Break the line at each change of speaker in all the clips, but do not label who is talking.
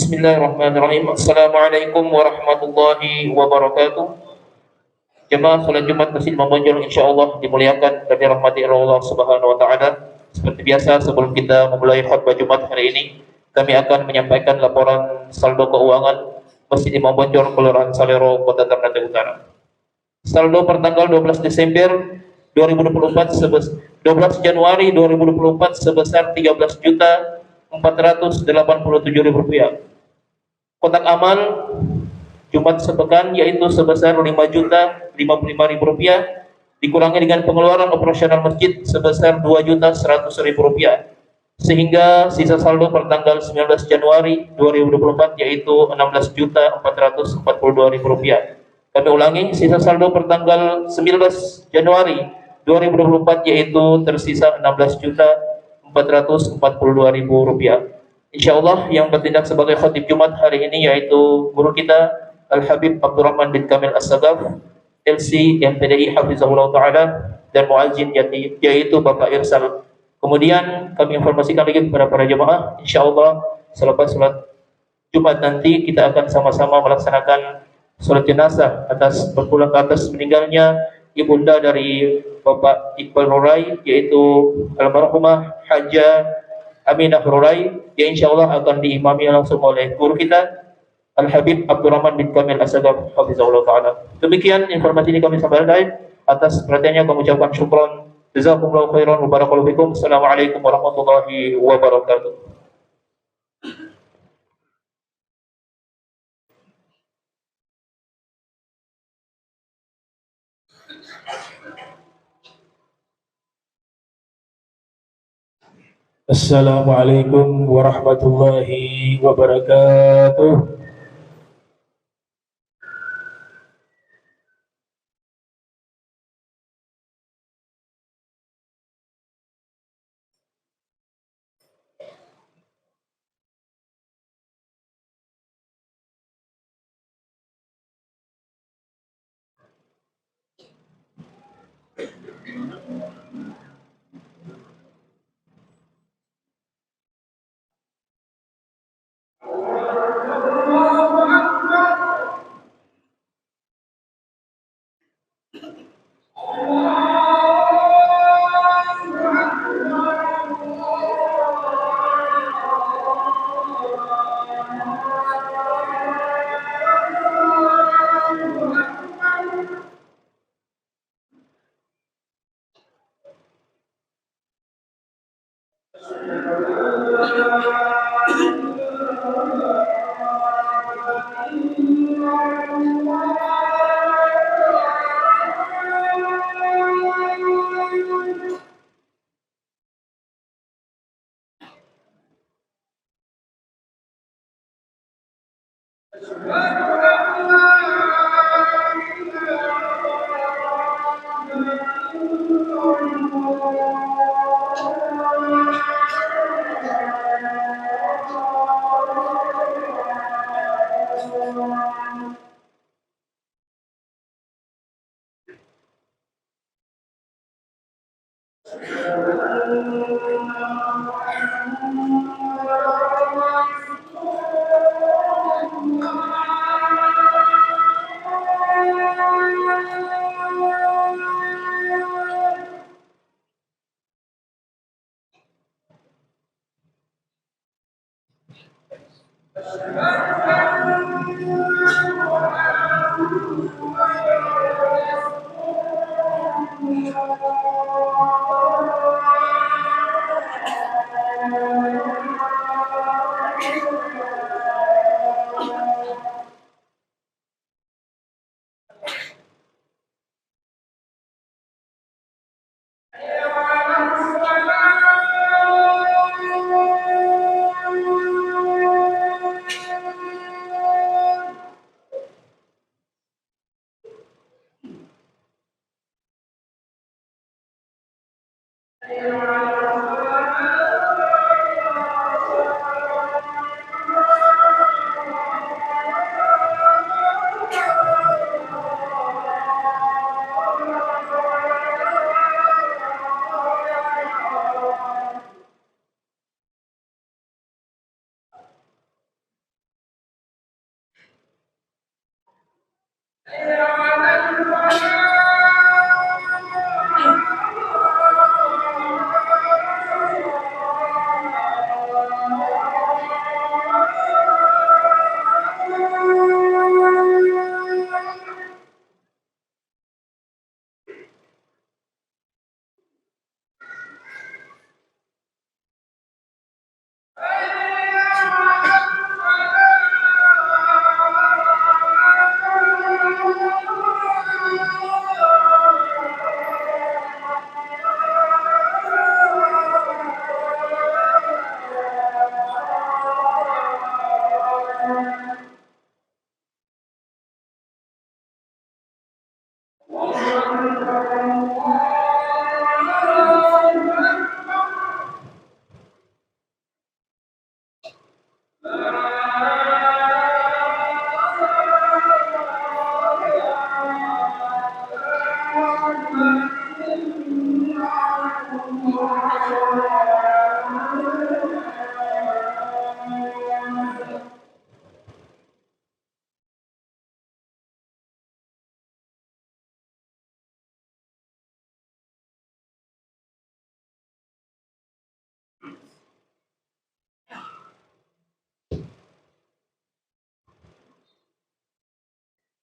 Bismillahirrahmanirrahim. Assalamualaikum warahmatullahi wabarakatuh. Jemaah salat Jumat Masjid Imam Bonjol insyaallah dimuliakan dan dirahmati oleh Allah Subhanahu wa taala. Seperti biasa sebelum kita memulai khutbah Jumat hari ini, kami akan menyampaikan laporan saldo keuangan Masjid Imam Bonjol Kelurahan Salero Kota Ternate Utara. Saldo per tanggal 12 Desember 2024 12 Januari 2024 sebesar 13 juta 487.000 rupiah. Kotak amal Jumat sepekan yaitu sebesar 5.055.000 rupiah, dikurangi dengan pengeluaran operasional masjid sebesar 2.100.000 rupiah, sehingga sisa saldo per tanggal 19 Januari 2024 yaitu 16.442.000 rupiah. Kami ulangi, sisa saldo per tanggal 19 Januari 2024 yaitu tersisa 16.442.000 rupiah. Insyaallah yang bertindak sebagai khatib Jumat hari ini yaitu guru kita Al-Habib Abdurrahman bin Kamil As-Sagaf, LC MPDI Hafizahullah Ta'ala, dan muazzin yaitu Bapak Irsal. Kemudian kami informasikan lagi kepada para jemaah, insyaallah selepas salat Jumat nanti kita akan sama-sama melaksanakan salat jenazah berpulang ke atas meninggalnya ibunda dari Bapak Iqbal Rurai, yaitu almarhumah Hajah Aminah Rurai, yang insyaallah akan diimami langsung oleh guru kita Al-Habib Abdurrahman bin Kamil As-Sagaf Hafizahullah Ta'ala. Demikian informasi ini kami sampaikan. Atas perhatiannya kami ucapkan syukron. Jazakumullahu khairan wa barakallahu fikum. Assalamualaikum warahmatullahi wabarakatuh.
Assalamualaikum warahmatullahi wabarakatuh.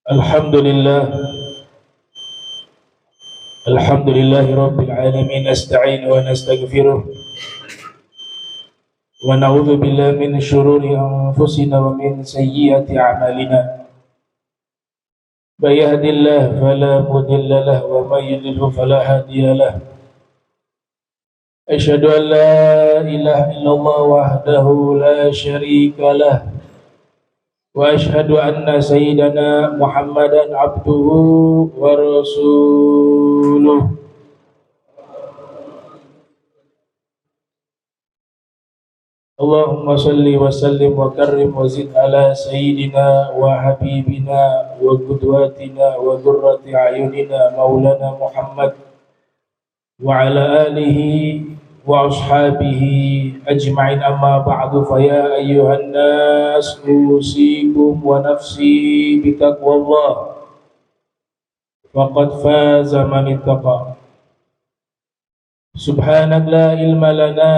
Alhamdulillah, alhamdulillahi rabbil alamin, nasta'in wa nastaghfiruh wa na'udzu billahi min syururi anfusina wa min sayyiati a'malina. May yahdihillahu fala mudilla lahu wa may yudlil fala hadiya lahu. Asyhadu an la ilaha illallah wahdahu la syarika lahu wa asyhadu anna sayyidana Muhammadan abduhu wa rasuluh. Allahumma salli wa sallim wa karrim wa zid ala sayyidina wa habibina wa qudwatina wa dhurrati ayunina maulana Muhammad wa ala alihi wa ashabihi ajma'in, amma ba'du. Fa ya ayyuhan nas usikum wa nafsi bitaqwallah faqad faza man ittaqa. Subhanak la ilma lana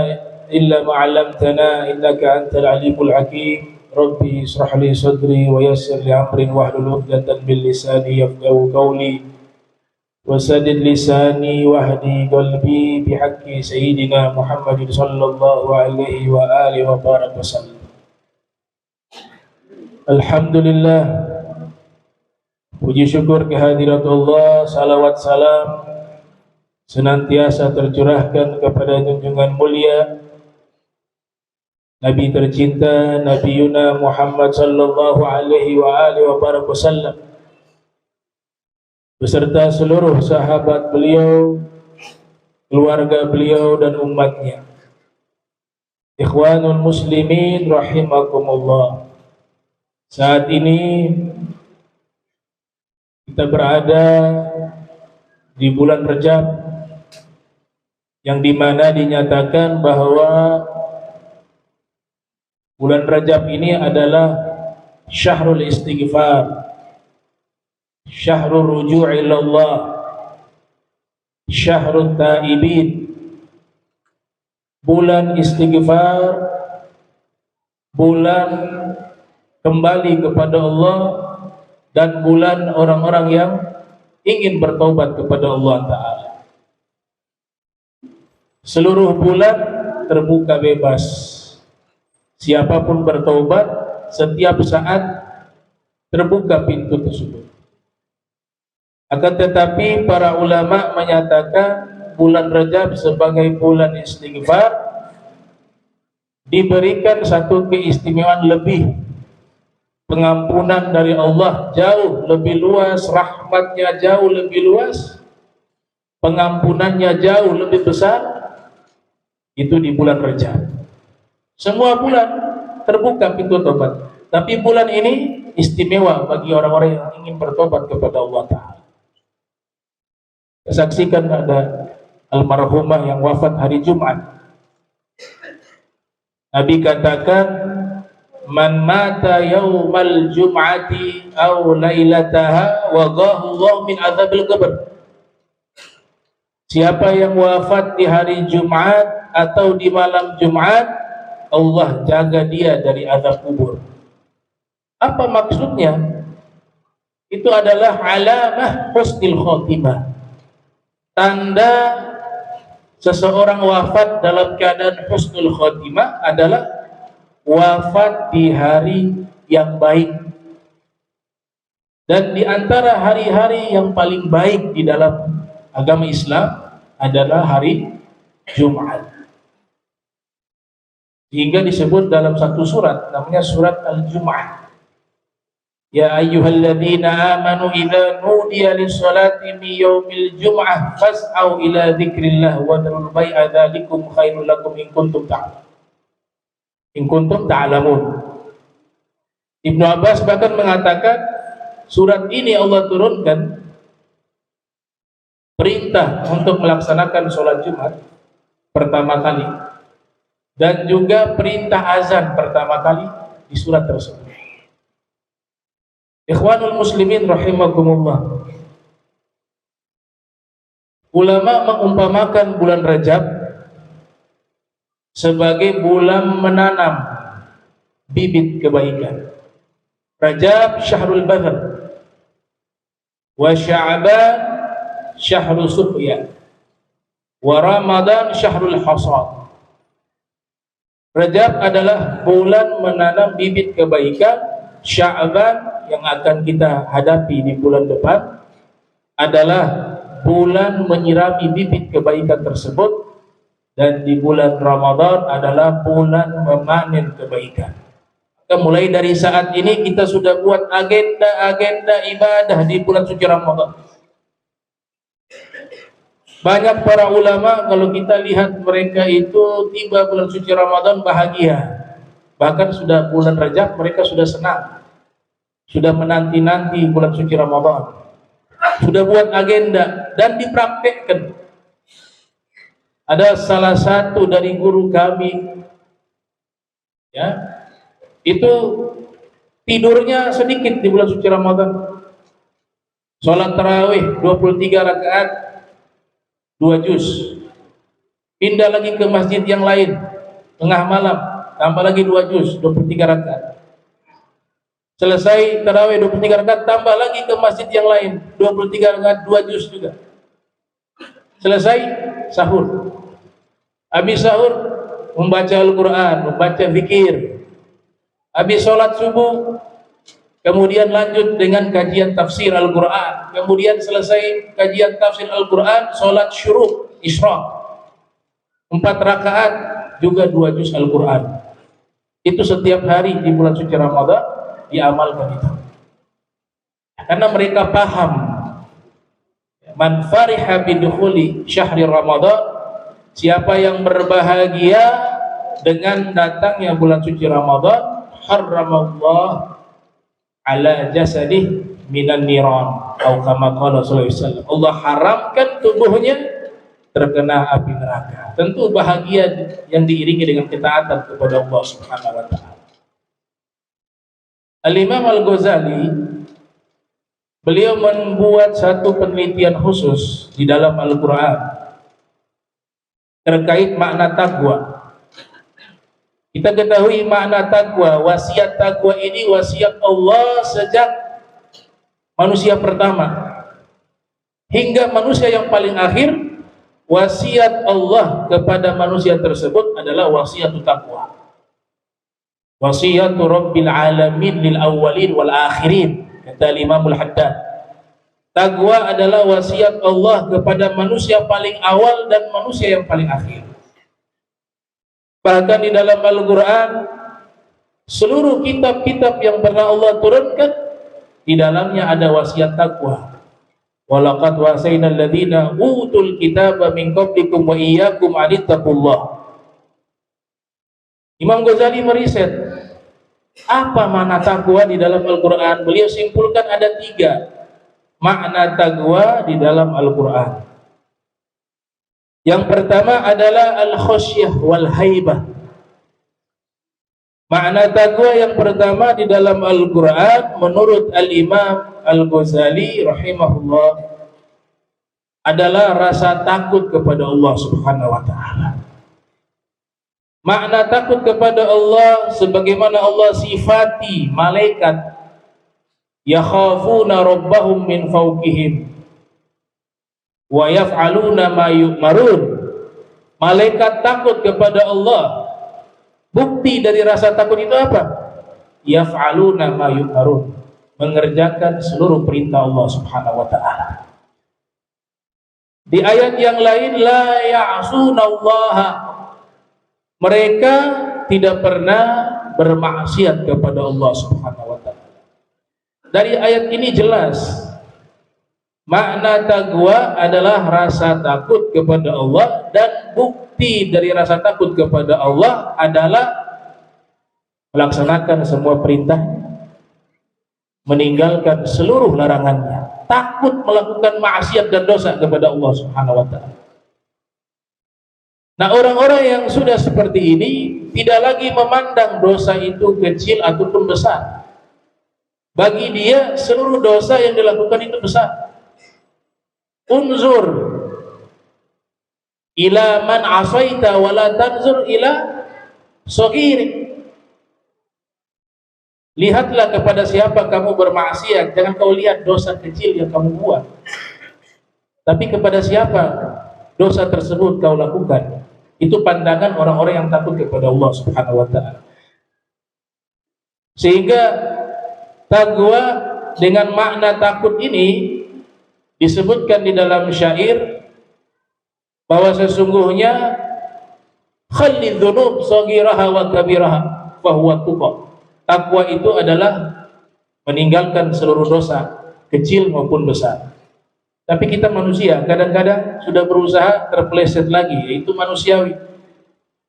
illa ma 'allamtana innaka antal alimul hakim. Rabbi israh li sadri wa yassir li amri wahlul 'uqdatam min lisani yafqahu qawli wasadid lisani wahdi qalbi bihaqqi sayyidina Muhammadin sallallahu alaihi wa alihi wa baraka wasallam. Alhamdulillah, puji syukur kehadirat Allah, salawat salam senantiasa tercurahkan kepada junjungan mulia Nabi tercinta Nabi Yuna Muhammad sallallahu alaihi wa alihi wa baraka wasallam beserta seluruh sahabat beliau, keluarga beliau dan umatnya. Ikhwanul muslimin rahimakumullah. Saat ini kita berada di bulan Rajab, yang dimana dinyatakan bahwa bulan Rajab ini adalah syahrul istighfar, syahrul ruju' ilallah, syahrul taibin, bulan istighfar, bulan kembali kepada Allah, dan bulan orang-orang yang ingin bertobat kepada Allah Ta'ala. Seluruh bulan terbuka bebas, siapapun bertobat setiap saat terbuka pintu tersebut. Akan tetapi para ulama menyatakan bulan Rajab sebagai bulan istighfar diberikan satu keistimewaan lebih. Pengampunan dari Allah jauh lebih luas, rahmatnya jauh lebih luas, pengampunannya jauh lebih besar, itu di bulan Rajab. Semua bulan terbuka pintu tobat, tapi bulan ini istimewa bagi orang-orang yang ingin bertobat kepada Allah Ta'ala. Saksikan ada almarhumah yang wafat hari Jumat. Nabi katakan, man mata yaumal jum'ati aw lailataha waqahu Allah min adzabil qabr. Siapa yang wafat di hari Jumat atau di malam Jumat, Allah jaga dia dari azab kubur. Apa maksudnya? Itu adalah alamah husnil khotimah, tanda seseorang wafat dalam keadaan husnul khotimah adalah wafat di hari yang baik. Dan di antara hari-hari yang paling baik di dalam agama Islam adalah hari Jumat. Hingga disebut dalam satu surat, namanya surat Al-Jum'ah. Ya ayyuhalladzina amanu idza nudiya lis-salati min yaumil jum'ah fas'au ila dzikrillah wa dharul bai'a dzalikum khairul lakum in kuntum ta'lamun. Ibnu Abbas bahkan mengatakan surat ini Allah turunkan perintah untuk melaksanakan sholat Jumat pertama kali, dan juga perintah azan pertama kali di surat tersebut. Ikhwanul muslimin rahimakumullah. Ulama mengumpamakan bulan Rajab sebagai bulan menanam bibit kebaikan. Rajab syahrul badr, wa Sya'ban syahrul suqya, wa Ramadan syahrul hasad. Rajab adalah bulan menanam bibit kebaikan, Sya'ban yang akan kita hadapi di bulan depan adalah bulan menyirami bibit kebaikan tersebut, dan di bulan Ramadan adalah bulan memanen kebaikan. Maka mulai dari saat ini kita sudah buat agenda-agenda ibadah di bulan suci Ramadan. Banyak para ulama kalau kita lihat mereka itu tiba bulan suci Ramadan bahagia. Bahkan sudah bulan Rajab mereka sudah senang. Sudah menanti-nanti bulan suci Ramadan. Sudah buat agenda dan dipraktekkan. Ada salah satu dari guru kami, ya, itu tidurnya sedikit di bulan suci Ramadan. Salat tarawih 23 rakaat 2 juz. Pindah lagi ke masjid yang lain tengah malam, tambah lagi 2 juz, 23 rakaat. Selesai tarawih 23 rakaat, tambah lagi ke masjid yang lain 23 rakaat 2 juz juga. Selesai sahur. Habis sahur membaca Al-Qur'an, membaca zikir. Habis sholat subuh kemudian lanjut dengan kajian tafsir Al-Qur'an. Kemudian selesai kajian tafsir Al-Qur'an, sholat syuruk, isyraq. 4 rakaat juga 2 juz Al-Qur'an. Itu setiap hari di bulan suci Ramadan diamalkan itu. Karena mereka paham, man fariha bidukhuli syahri Ramadan, siapa yang berbahagia dengan datangnya bulan suci Ramadan, haramallah ala jasadih minan niran, atau kama qala sallallahu alaihi wasallam, Allah haramkan tubuhnya terkena api neraka. Tentu bahagia yang diiringi dengan ketaatan kepada Allah Subhanahu wa taala. Al-Imam Al-Ghazali beliau membuat satu penelitian khusus di dalam Al-Qur'an terkait makna takwa. Kita ketahui makna takwa, wasiat takwa ini wasiat Allah sejak manusia pertama hingga manusia yang paling akhir. Wasiat Allah kepada manusia tersebut adalah wasiat takwa. Wasiatu Rabbil Alamin lil awwalin wal akhirin, kata Imamul Haddad. Takwa adalah wasiat Allah kepada manusia paling awal dan manusia yang paling akhir. Bahkan di dalam Al-Qur'an, seluruh kitab-kitab yang pernah Allah turunkan, di dalamnya ada wasiat takwa. Walaqad wasayna alladziina utul kitaba min qablikum wa iyyakum anittaqullah. Imam Ghazali meriset apa makna takwa di dalam Al-Qur'an. Beliau simpulkan ada 3 makna takwa di dalam Al-Qur'an. Yang pertama adalah al-khasyah wal haibah. Makna takwa yang pertama di dalam Al-Qur'an menurut Al-Imam Al-Ghazali rahimahullah adalah rasa takut kepada Allah Subhanahu wa taala. Makna takut kepada Allah sebagaimana Allah sifati malaikat, yakhafuna rabbahum min fawqihim wa yaf'aluna ma yu'marun. Malaikat takut kepada Allah. Bukti dari rasa takut itu apa? Yaf'aluna ma yu'marun, mengerjakan seluruh perintah Allah Subhanahu wa taala. Di ayat yang lain, la ya'sunallaha, mereka tidak pernah bermaksiat kepada Allah Subhanahu wa taala. Dari ayat ini jelas makna takwa adalah rasa takut kepada Allah, dan bukti dari rasa takut kepada Allah adalah melaksanakan semua perintah, meninggalkan seluruh larangannya, takut melakukan maksiat dan dosa kepada Allah Subhanahu wa taala. Nah, orang-orang yang sudah seperti ini tidak lagi memandang dosa itu kecil ataupun besar. Bagi dia seluruh dosa yang dilakukan itu besar. Unzur ila man asaita wa la tanzur ila saghir. Lihatlah kepada siapa kamu bermaksiat, jangan kau lihat dosa kecil yang kamu buat, tapi kepada siapa dosa tersebut kau lakukan. Itu pandangan orang-orang yang takut kepada Allah Subhanahu wa ta'ala. Sehingga taqwa dengan makna takut ini disebutkan di dalam syair bahwa sesungguhnya khallidz dzunub shaghiraha wa kabiraha fa huwa tuqa. Takwa itu adalah meninggalkan seluruh dosa, kecil maupun besar. Tapi kita manusia kadang-kadang sudah berusaha terpeleset lagi, yaitu manusiawi.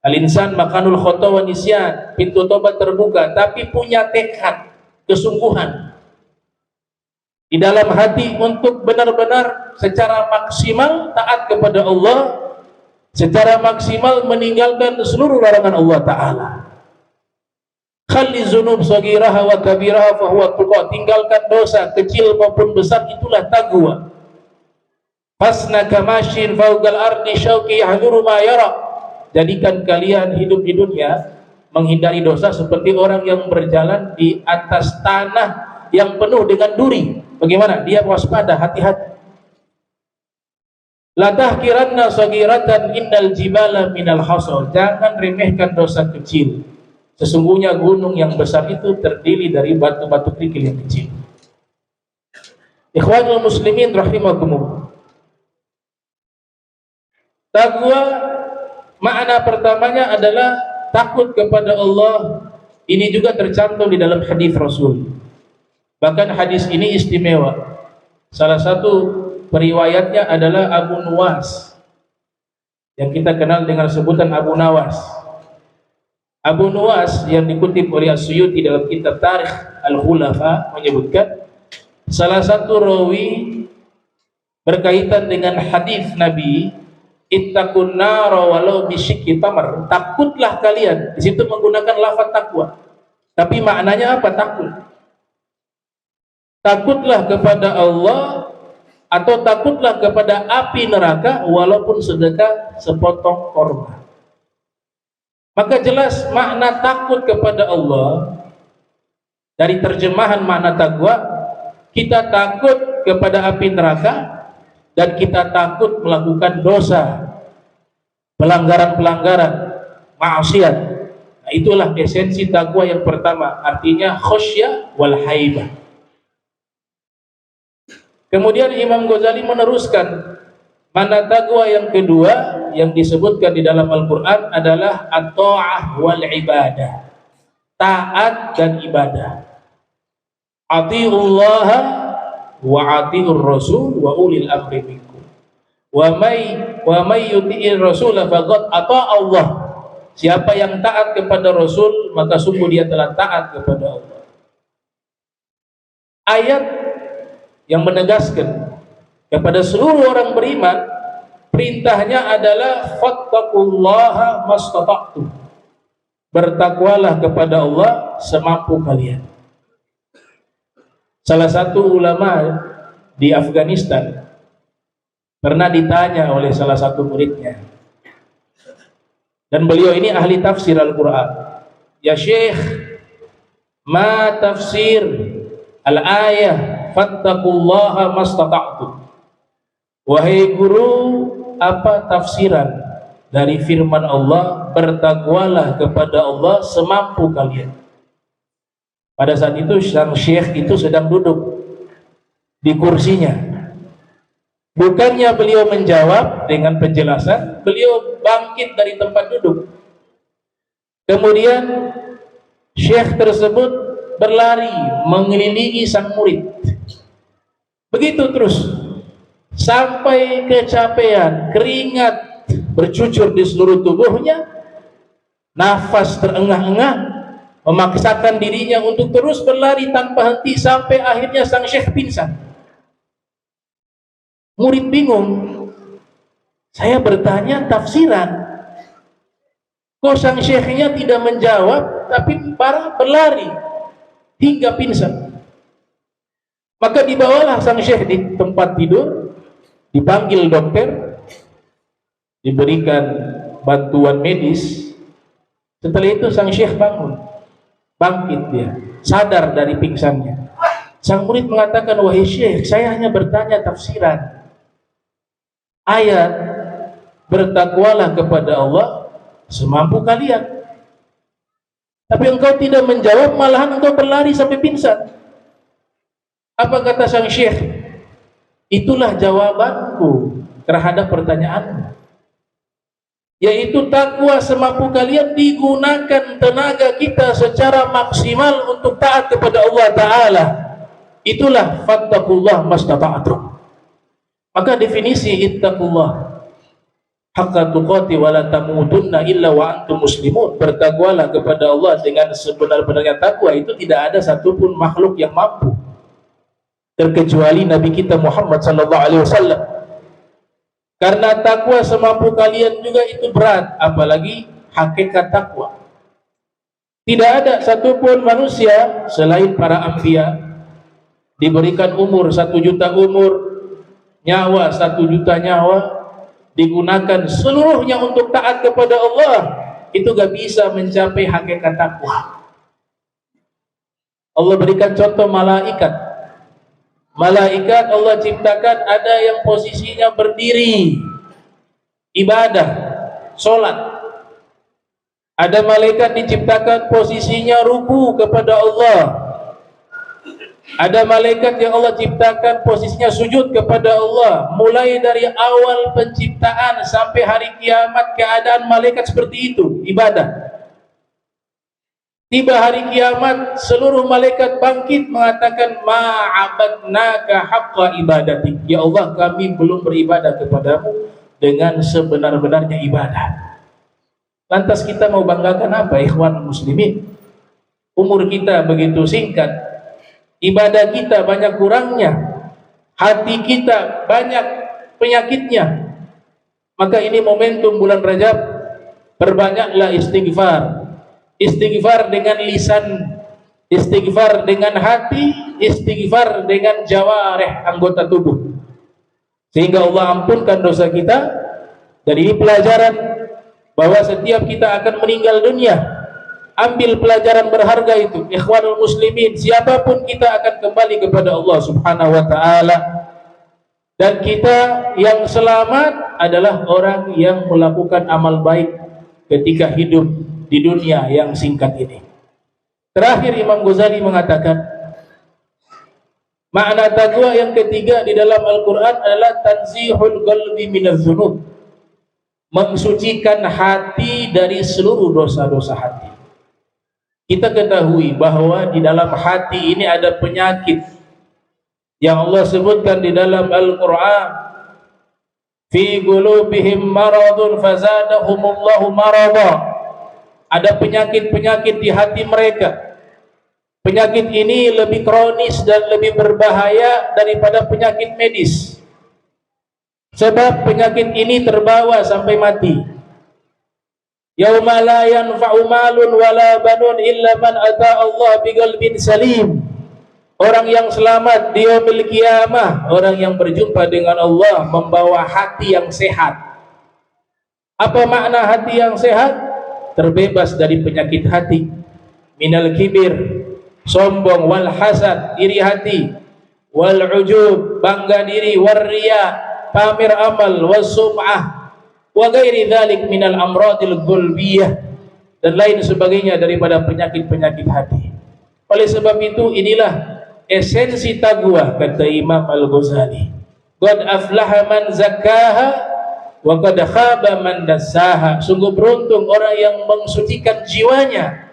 Al-insan makanul khata wa nisyan, pintu tobat terbuka, tapi punya tekad, kesungguhan di dalam hati untuk benar-benar secara maksimal taat kepada Allah, secara maksimal meninggalkan seluruh larangan Allah Ta'ala. Khalli dzunub shaghiraha wa kabiraha fa huwa tuqa. Tinggalkan dosa kecil maupun besar, itulah taqwa. Fasna kamashin fawqal ardi syauqi yahduru ma yara. Jadikan kalian hidup di dunia menghindari dosa seperti orang yang berjalan di atas tanah yang penuh dengan duri. Bagaimana? Dia waspada, hati-hati. La tahkiranna saghiratan innal jibala minal hasal. Jangan remehkan dosa kecil. Sesungguhnya gunung yang besar itu terdiri dari batu-batu kerikil yang kecil. Ikhwanul muslimin rahimakumullah. Taqwa makna pertamanya adalah takut kepada Allah. Ini juga tercantum di dalam hadis Rasul. Bahkan hadis ini istimewa. Salah satu periwayatnya adalah Abu Nuwas, yang kita kenal dengan sebutan Abu Nawas. Abu Nuwas yang dikutip oleh As-Suyuti dalam kitab Tarikh Al-Khulafa menyebutkan salah satu rawi berkaitan dengan hadis Nabi, ittaqun nara walau bisyikki tamar. Takutlah kalian. Di situ menggunakan lafaz takwa. Tapi maknanya apa takut? Takutlah kepada Allah atau takutlah kepada api neraka walaupun sedekah sepotong korma. Maka jelas makna takut kepada Allah dari terjemahan makna takwa, kita takut kepada api neraka dan kita takut melakukan dosa, pelanggaran-pelanggaran, maksiat. Nah, itulah esensi takwa yang pertama, artinya khasyah wal haibah. Kemudian Imam Ghazali meneruskan, makna takwa yang kedua yang disebutkan di dalam Al-Quran adalah at-ta'ah wal ibadah, taat dan ibadah. Atiullaha wa atiur rasul wa ulil amri minkum. Wa may yuti'ir rasul faqad ata Allah. Siapa yang taat kepada Rasul, maka sungguh dia telah taat kepada Allah. Ayat yang menegaskan kepada seluruh orang beriman, perintahnya adalah fattaqullaha mastata'tum. Bertakwalah kepada Allah semampu kalian. Salah satu ulama di Afghanistan pernah ditanya oleh salah satu muridnya, dan beliau ini ahli tafsir Al-Quran. Ya Syekh, ma tafsir al-ayah fattaqullaha mastata'tum. Wahai guru, apa tafsiran dari firman Allah, bertakwalah kepada Allah semampu kalian? Pada saat itu sang syekh itu sedang duduk di kursinya. Bukannya beliau menjawab dengan penjelasan, beliau bangkit dari tempat duduk. Kemudian syekh tersebut berlari mengelilingi sang murid. Begitu terus sampai kecapean, keringat bercucur di seluruh tubuhnya, nafas terengah-engah, memaksakan dirinya untuk terus berlari tanpa henti sampai akhirnya sang syekh pingsan. Murid bingung. Saya bertanya tafsiran, kok sang syekhnya tidak menjawab, tapi berlari hingga pingsan. Maka dibawalah sang syekh di tempat tidur, dipanggil dokter, diberikan bantuan medis. Setelah itu sang syekh bangun. Bangkit dia, sadar dari pingsannya. Sang murid mengatakan, wahai Syekh, saya hanya bertanya tafsiran ayat, bertakwalah kepada Allah semampu kalian. Tapi engkau tidak menjawab, malahan engkau berlari sampai pingsan. Apa kata sang Syekh? Itulah jawabanku terhadap pertanyaanmu, yaitu takwa semampu kalian, digunakan tenaga kita secara maksimal untuk taat kepada Allah Ta'ala. Itulah fattakullah mastata'atum. Maka definisi ittaqullah haqqa tuqati wa la tamutunna illa wa antum muslimun, bertakwalah kepada Allah dengan sebenar-benarnya takwa, itu tidak ada satupun makhluk yang mampu terkecuali Nabi kita Muhammad sallallahu alaihi wasallam. Karena takwa semampu kalian juga itu berat, apalagi hakikat takwa. Tidak ada satupun manusia selain para anbiya diberikan umur 1 juta umur, nyawa 1 juta nyawa, digunakan seluruhnya untuk taat kepada Allah, itu gak bisa mencapai hakikat takwa. Allah berikan contoh malaikat. Malaikat Allah ciptakan ada yang posisinya berdiri, ibadah, sholat. Ada malaikat diciptakan posisinya ruku kepada Allah. Ada malaikat yang Allah ciptakan posisinya sujud kepada Allah. Mulai dari awal penciptaan sampai hari kiamat, keadaan malaikat seperti itu, ibadah. Tiba hari kiamat, seluruh malaikat bangkit mengatakan, ma'abadnaka haqqa ibadatik. Ya Allah, kami belum beribadah kepadamu dengan sebenar-benarnya ibadah. Lantas kita mau banggakan apa, ikhwan muslimin? Umur kita begitu singkat, ibadah kita banyak kurangnya, hati kita banyak penyakitnya. Maka ini momentum bulan Rajab, perbanyaklah istighfar. Istighfar dengan lisan, istighfar dengan hati, istighfar dengan jawarih, anggota tubuh, sehingga Allah ampunkan dosa kita. Dan ini pelajaran bahwa setiap kita akan meninggal dunia. Ambil pelajaran berharga itu, ikhwanul muslimin. Siapapun kita akan kembali kepada Allah subhanahu wa ta'ala. Dan kita yang selamat adalah orang yang melakukan amal baik ketika hidup di dunia yang singkat ini. Terakhir, Imam Ghazali mengatakan, makna taqwa yang ketiga di dalam Al-Quran adalah tanzihul qalbi minadz dzunub, mensucikan hati dari seluruh dosa-dosa hati. Kita ketahui bahwa di dalam hati ini ada penyakit yang Allah sebutkan di dalam Al-Quran, fi qulubihim maradun fazadahumullahu marada. Ada penyakit-penyakit di hati mereka. Penyakit ini lebih kronis dan lebih berbahaya daripada penyakit medis. Sebab penyakit ini terbawa sampai mati. Yauma la yanfa'u malun wala banun illa man ata Allah biqalbin salim. Orang yang selamat di yaumil qiyamah, orang yang berjumpa dengan Allah membawa hati yang sehat. Apa makna hati yang sehat? Terbebas dari penyakit hati, minal kibir, sombong, wal hasad, iri hati, wal ujub, bangga diri, war riya, pamer amal, was sum'ah, wa ghairi dzalik minal amradil qalbiyah, dan lain sebagainya daripada penyakit-penyakit hati. Oleh sebab itu, inilah esensi taqwa, kata Imam Al-Ghazali. Qad aflaha man zakkaha wa qad khaba man dassaha. Sungguh beruntung orang yang mensucikan jiwanya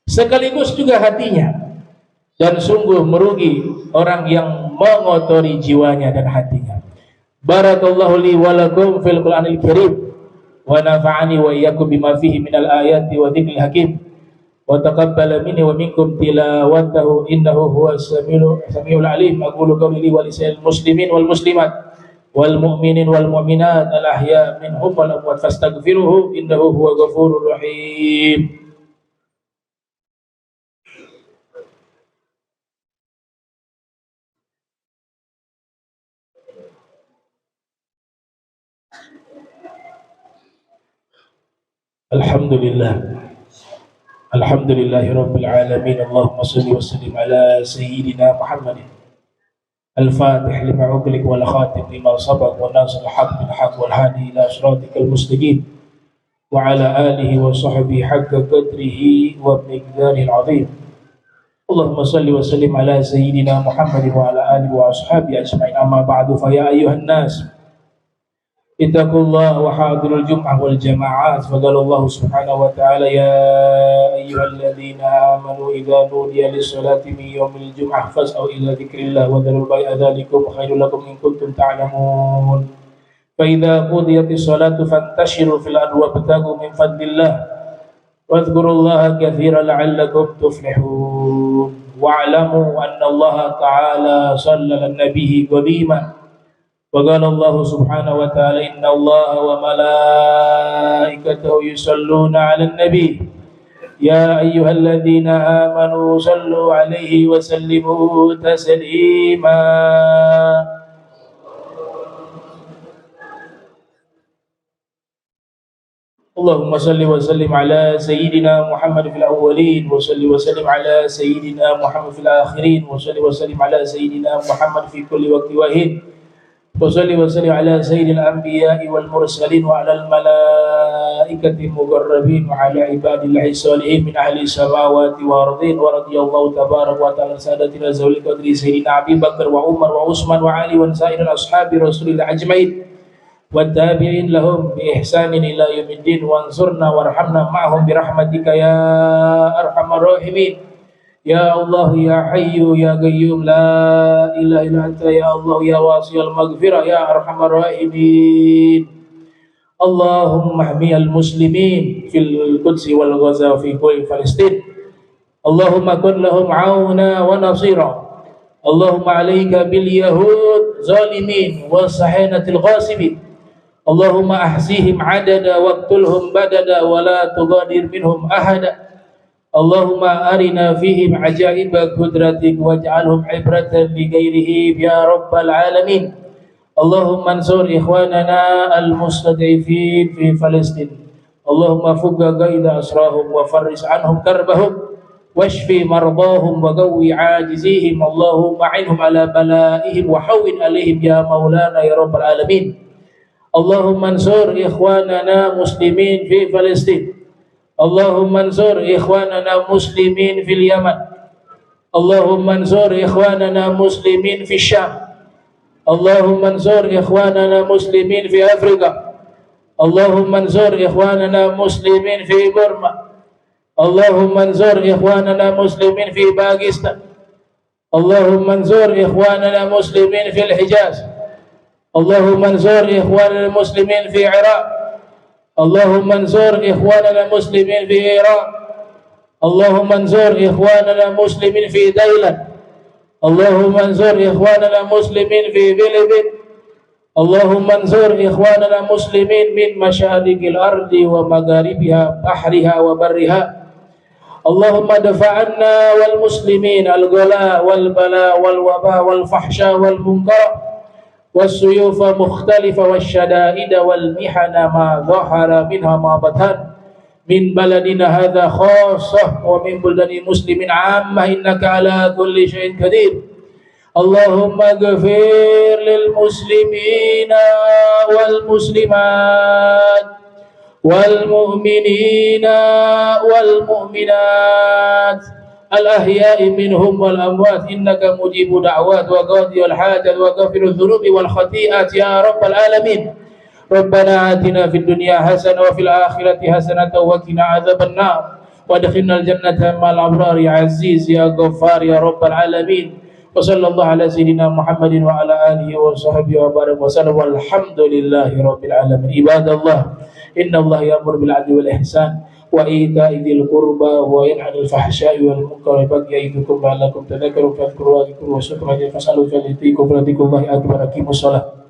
sekaligus juga hatinya, dan sungguh merugi orang yang mengotori jiwanya dan hatinya. Barakallahu li wa lakum fil Qur'anil Karim wa nafa'ani wa iyyakum bima fihi minal ayati wa dzikril hakim wa taqabbala minni wa minkum tilawatahu innahu huwas samiul alim. Aqulu qawli li wa lisa'il muslimin wal muslimat wal mu'minin wal mu'minat al ahya minhum wal amwat fastaghfiruhu innahu huwal ghafurur rahim. Alhamdulillah, Alhamdulillahi Rabbil Alamin. Allahumma salli wa sallim ala Sayyidina Muhammadin Al-Fatih lima ughliq wal khatim lima sabaq wa nasir al-haq bil haq wal hadi ila siratikal mustaqim wa ala alihi wa sahbihi haqqa qadrihi wa miqdaril azim. Allahumma salli wa sallim ala Sayyidina Muhammadin wa ala alihi wa ashabihi ajma'in. Amma ba'du, fa ya ayyuhan nas ittaqullah wa hadirul jum'ah wal jama'at. Faqala Allah subhanahu wa ta'ala ya ayyuhalladzina amanu idza nudiya lis-salati min yaumil jum'ah fas'au ila dzikrillah wa dharul bai'a dzalikum khairul lakum in kuntum ta'lamun. Fa idza qudiyatis salatu fantashiru fil ardi wabtaghu min fadlillah wadhkurullaha katsiran la'allakum tuflihun. Wa'lamu anna Allah ta'ala shalla an-nabiyyi qadiman. وقال الله سبحانه وتعالى إن الله وملائكته يصلون على النبي يا أيها الذين آمنوا صلوا عليه وسلموا تسليما. اللهم صل وسلم على سيدنا محمد في الأولين وصل وسلم على سيدنا محمد في الآخرين وصل وسلم على سيدنا محمد في كل وقت وحين وصلي وسلم على سيد الأنبياء والمرسلين وعلى الملائكة المقربين وعلى عباد الله الصالحين من أهل السماوات والأرضين. ورضي الله تبارك وتعالى سادتنا ذوي القدر سيدنا أبي بكر وعمر وعثمان وعلي وسائر أصحاب رسول الله أجمعين والتابعين لهم بإحسان إلى يوم الدين. وانصرنا وارحمنا معهم برحمتك يا أرحم الراحمين. Ya Allah ya Hayyu ya Qayyum la ilaha illa anta ya Allah ya wasi'al maghfirah ya arhamar rahimin. Allahumma ihmiyal muslimin fil Quds wal Ghaza fi kulli Palestin. Allahumma kun lahum auna wa nasira. Allahumma alayka bil yahud zalimin wa sahanatil ghasibin. Allahumma ahsihim adada waqtulhum badada wa la tughadir minhum ahada. Allahumma arina fihim ajaiba qudratik waj'alhum ibratan li ghairihim ya rabbal alamin. Allahumma ansur ikhwanana al-mustad'ifin fi Palestin. Allahumma fugga qaida asrahum wa farris anhum karbahum washfi mardahum wa qawwi ajizihim. Allahumma a'inhum ala balaihim wa hawwin alaihim ya maulana ya rabbal alamin. Allahumma ansur ikhwanana muslimin fi Palestin. Allahumma ansur ikhwanana muslimin fil Yaman. Allahumma ansur ikhwanana muslimin fi Syam. Allahumma ansur ikhwanana muslimin fi Afrika. Allahumma ansur ikhwanana muslimin fi Burma. Allahumma ansur ikhwanana muslimin fi Pakistan. Allahumma ansur ikhwanana muslimin fil Hijaz. Allahumma ansur ikhwanana muslimin fi Iraq. Allahumma ansur ikhwanana muslimin fi Iran. Allahumma ansur ikhwanana muslimin fi Thailand. Allahumma ansur ikhwanana muslimin fi Filipina. Allahumma ansur ikhwanana muslimin min masyariqil ardi wa magharibiha bahriha wa barriha. Allahumma dafa'anna wal muslimin al-ghala wal bala wal waba wal fahsya wal munkar والسيوف مختلفة والشدائد والمحن ما ظهر منها ما بطن من بلدنا هذا خاصة ومن بلدان المسلمين عامة إنك على كل شيء قدير. اللهم اغفر للمسلمين والمسلمات والمؤمنين والمؤمنات الأحياء منهم والأموات إنك مجيب دعوات وقاضي الحاجات وغافر الذنوب والخطيئات يا رب العالمين. ربنا آتنا في الدنيا حسنة وفي الآخرة حسنة وقنا عذاب النار وادخلنا الجنة مع الأبرار يا عزيز يا غفار يا رب العالمين. وصلى الله على سيدنا محمد وعلى آله وصحبه وبارك وسلم والحمد لله رب العالمين. عباد الله إن الله يأمر بالعدل والإحسان وإيتاء ذي القربى وينهى عن الفحشاء والمنكر والبغي يعظكم لعلكم تذكرون فاذكروا الله وشكرا فاسألوا فليأتيكم الله أكبر. أقيموا الصلاة.